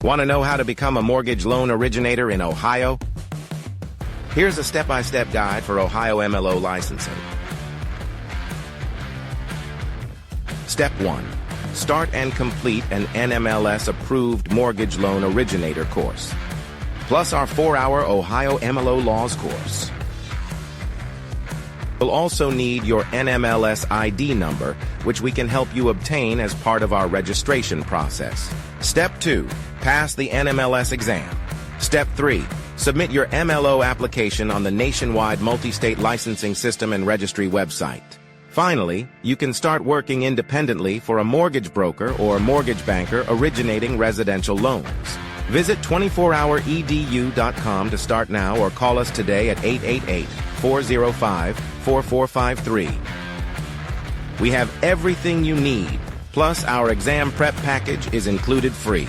Want to know how to become a mortgage loan originator in Ohio? Here's a step-by-step guide for Ohio MLO licensing. Step 1. Start and complete an NMLS-approved mortgage loan originator course, plus our 4-hour Ohio MLO laws course. You'll also need your NMLS ID number, which we can help you obtain as part of our registration process. Step 2. Pass the NMLS exam. Step 3. Submit your MLO application on the nationwide multi-state licensing system and registry website. Finally, you can start working independently for a mortgage broker or mortgage banker originating residential loans. Visit 24houredu.com to start now or call us today at 888-405-4453. We have everything you need, plus our exam prep package is included free.